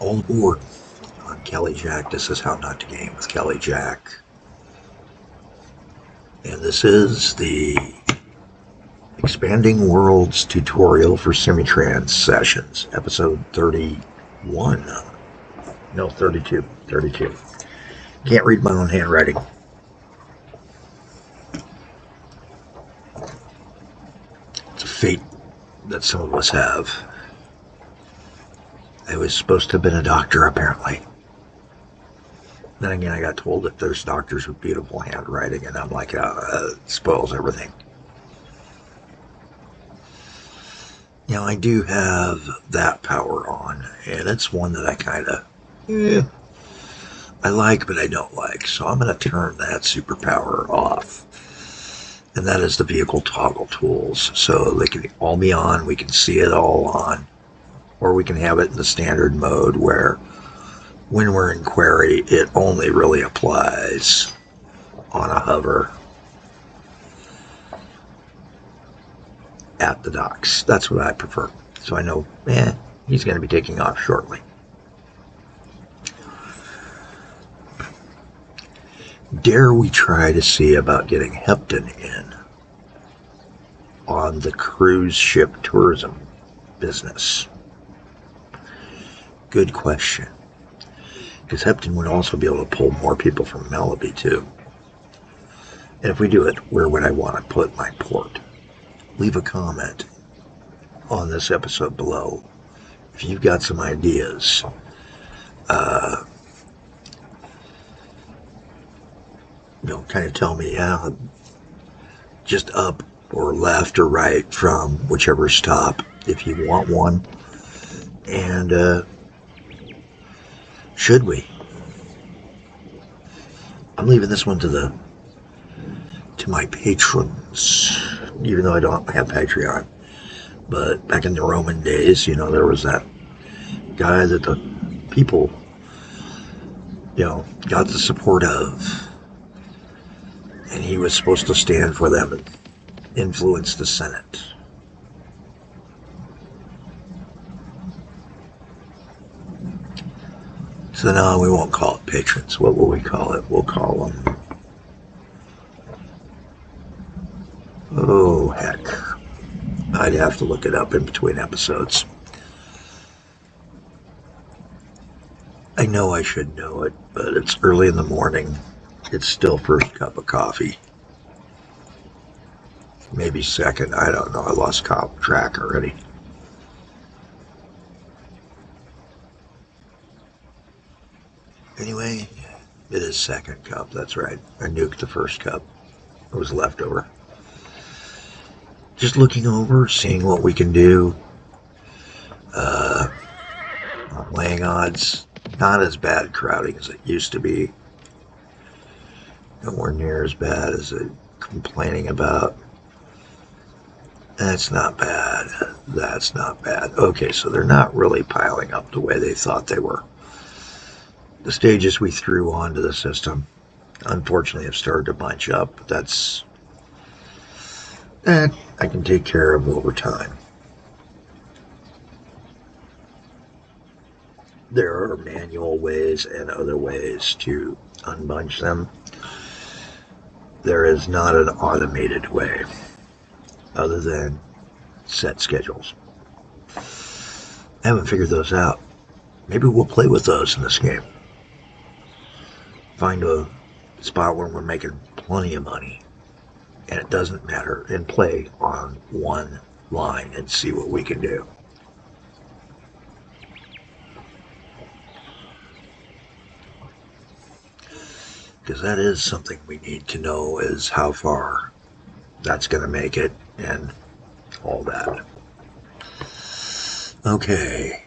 all aboard on Kelly Jack. This is How Not to Game with Kelly Jack. And this is the Expanding Worlds Tutorial for Semi-Trans Sessions, episode 31. No, 32. 32. Can't read my own handwriting. It's a fate that some of us have. I was supposed to have been a doctor, apparently. Then again, I got told that there's doctors with beautiful handwriting, and I'm like, it spoils everything. Now, I do have that power on, and it's one that I kind of, I like, but I don't like. So I'm going to turn that superpower off. And that is the vehicle toggle tools. So they can all be on, we can see it all on. Or we can have it in the standard mode where when we're in query, it only really applies on a hover at the docks. That's what I prefer. So I know, he's going to be taking off shortly. Dare we try to see about getting Hepton in on the cruise ship tourism business? Good question. Because Hepton would also be able to pull more people from Melody too. And if we do it, where would I want to put my port? Leave a comment on this episode below if you've got some ideas. Kind of tell me, just up or left or right from whichever stop if you want one. And should we? I'm leaving this one to my patrons, even though I don't have Patreon. But back in the Roman days, there was that guy that the people, got the support of. And he was supposed to stand for them and influence the Senate. So no, we won't call it patrons. What will we call it? We'll call them... Oh, heck. I'd have to look it up in between episodes. I know I should know it, but it's early in the morning. It's still first cup of coffee. Maybe second. I don't know. I lost track already. Anyway, it is second cup. That's right. I nuked the first cup. It was leftover. Just looking over, seeing what we can do. Laying odds. Not as bad crowding as it used to be. Nowhere near as bad as it complaining about. That's not bad. That's not bad. Okay, so they're not really piling up the way they thought they were. The stages we threw onto the system, unfortunately, have started to bunch up. But that's... I can take care of over time. There are manual ways and other ways to unbunch them. There is not an automated way other than set schedules. I haven't figured those out. Maybe we'll play with those in this game. Find a spot where we're making plenty of money and it doesn't matter, and play on one line and see what we can do. Because that is something we need to know, is how far that's going to make it and all that. Okay.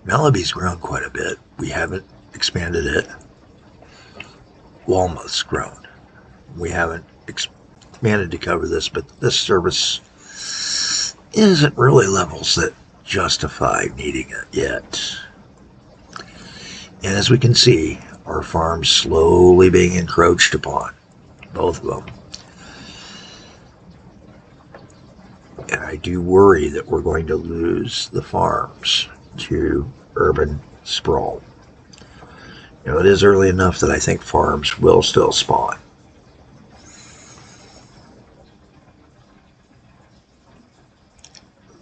Malaby's grown quite a bit. We haven't expanded it. Walmouth's grown. We haven't expanded to cover this, but this service isn't really levels that justify needing it yet. And as we can see, our farm's slowly being encroached upon. Both of them. And I do worry that we're going to lose the farms to urban sprawl. You know, it is early enough that I think farms will still spawn.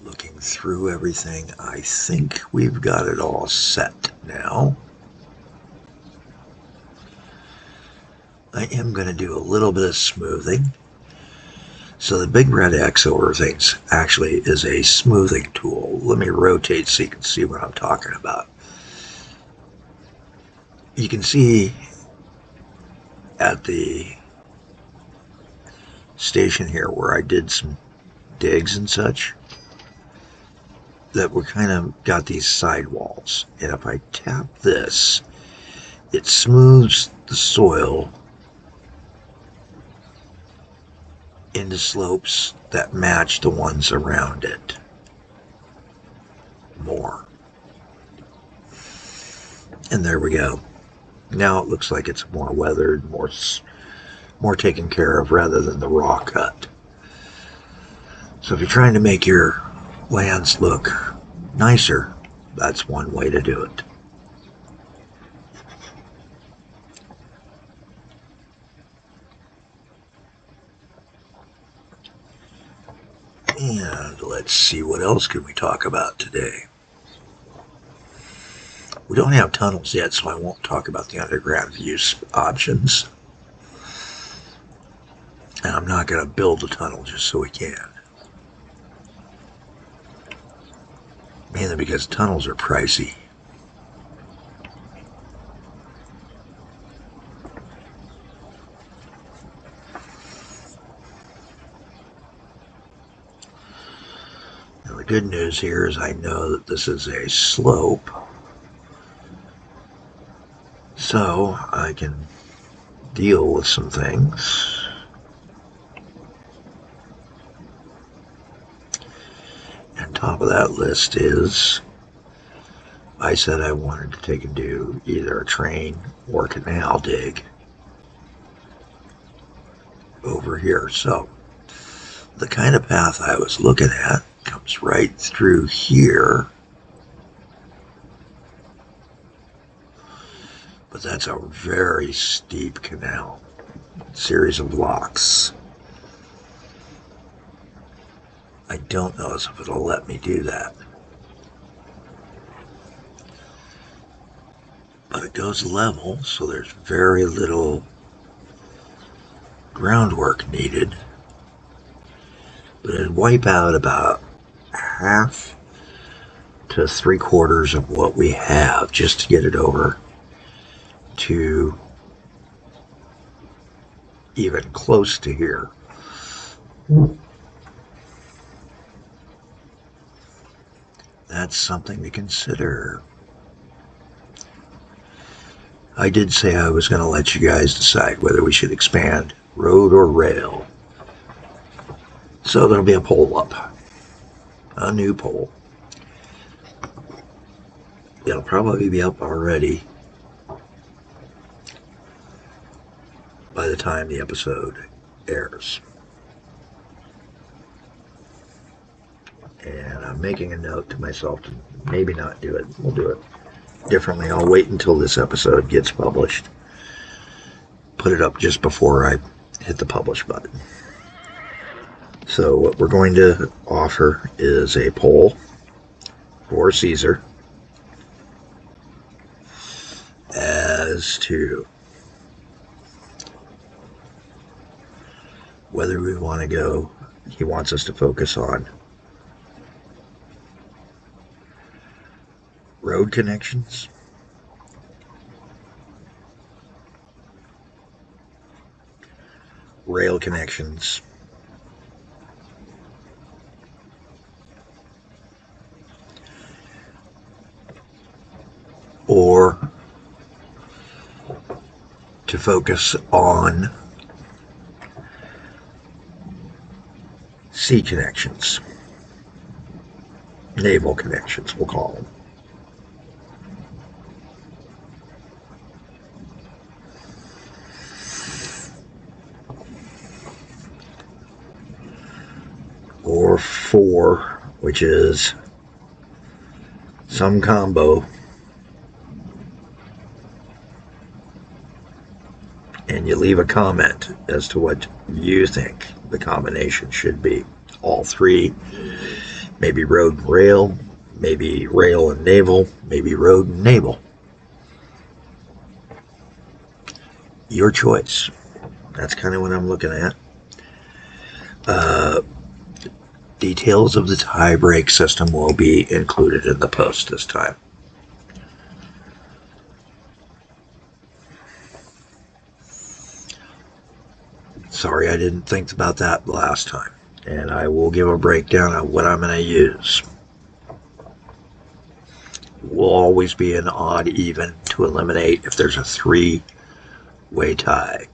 Looking through everything, I think we've got it all set now. I am going to do a little bit of smoothing. So the big red X over things actually is a smoothing tool. Let me rotate so you can see what I'm talking about. You can see at the station here where I did some digs and such that we kind of got these sidewalls. And if I tap this, it smooths the soil into slopes that match the ones around it more. And there we go. Now it looks like it's more weathered, more taken care of rather than the raw cut. So if you're trying to make your lands look nicer, that's one way to do it. And let's see, what else can we talk about today? We don't have tunnels yet, so I won't talk about the underground use options. And I'm not going to build a tunnel just so we can. Mainly because tunnels are pricey. Now the good news here is I know that this is a slope, so I can deal with some things. And top of that list is I said I wanted to take and do either a train or canal dig over here. So the kind of path I was looking at comes right through here, but that's a very steep canal, series of locks. I don't know if it'll let me do that, but it goes level, so there's very little groundwork needed, but it'd wipe out about half to 3/4 of what we have just to get it over to even close to here. That's something to consider. I did say I was going to let you guys decide whether we should expand road or rail. So there'll be a poll up. A new poll. It'll probably be up already by the time the episode airs. And I'm making a note to myself to maybe not do it. We'll do it differently. I'll wait until this episode gets published. Put it up just before I hit the publish button. So what we're going to offer is a poll for Caesar as to whether we want to go. He wants us to focus on road connections, rail connections, or to focus on sea connections, naval connections, we'll call them. Or 4, which is some combo, and you leave a comment as to what you think the combination should be. All three, maybe road and rail, maybe rail and naval, maybe road and naval. Your choice. That's kind of what I'm looking at. Details of the tie brake system will be included in the post this time. Sorry I didn't think about that last time. And I will give a breakdown of what I'm going to use. Will always be an odd even to eliminate if there's a three-way tie.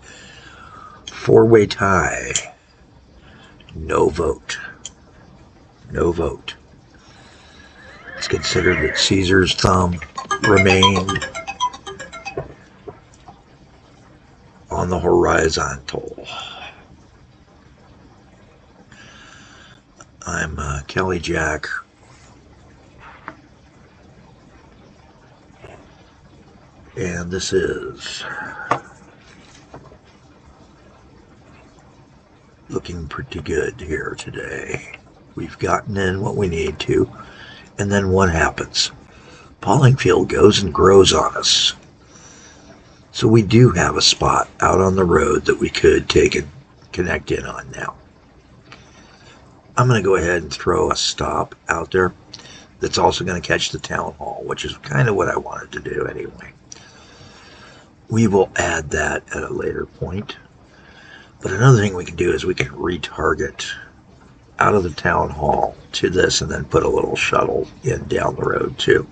Four-way tie, no vote. No vote. It's considered that Caesar's thumb remained on the horizontal. I'm Kelly Jack. And this is looking pretty good here today. We've gotten in what we need to, and then what happens? Falling field goes and grows on us. So we do have a spot out on the road that we could take and connect in on now. I'm going to go ahead and throw a stop out there that's also going to catch the town hall, which is kind of what I wanted to do anyway. We will add that at a later point. But another thing we can do is we can retarget out of the town hall to this and then put a little shuttle in down the road too.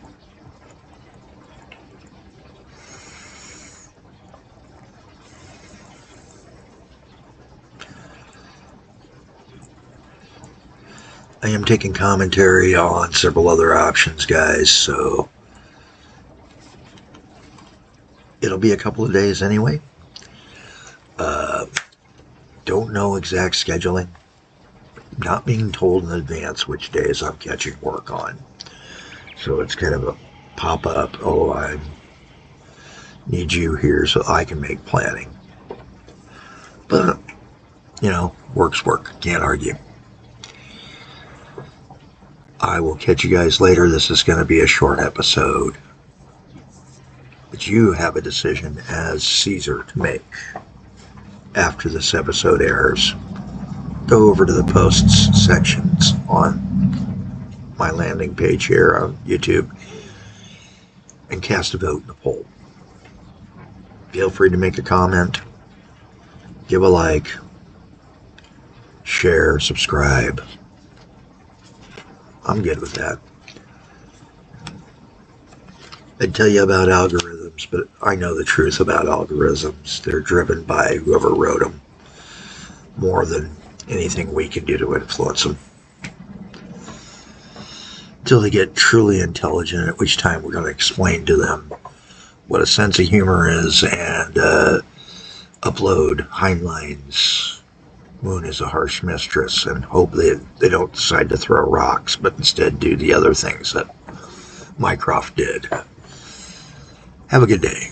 I am taking commentary on several other options, guys, so it'll be a couple of days anyway. Don't know exact scheduling. Not being told in advance which days I'm catching work on. So it's kind of a pop-up, oh, I need you here so I can make planning. But, you know, work's work. Can't argue. I will catch you guys later. This is going to be a short episode. But you have a decision as Caesar to make after this episode airs. Go over to the posts sections on my landing page here on YouTube and cast a vote in the poll. Feel free to make a comment, give a like, share, subscribe. I'm good with that. I'd tell you about algorithms, but I know the truth about algorithms. They're driven by whoever wrote them more than anything we can do to influence them. Until they get truly intelligent, at which time we're going to explain to them what a sense of humor is and upload Heinlein's Moon is a Harsh Mistress and hope they don't decide to throw rocks, but instead do the other things that Mycroft did. Have a good day.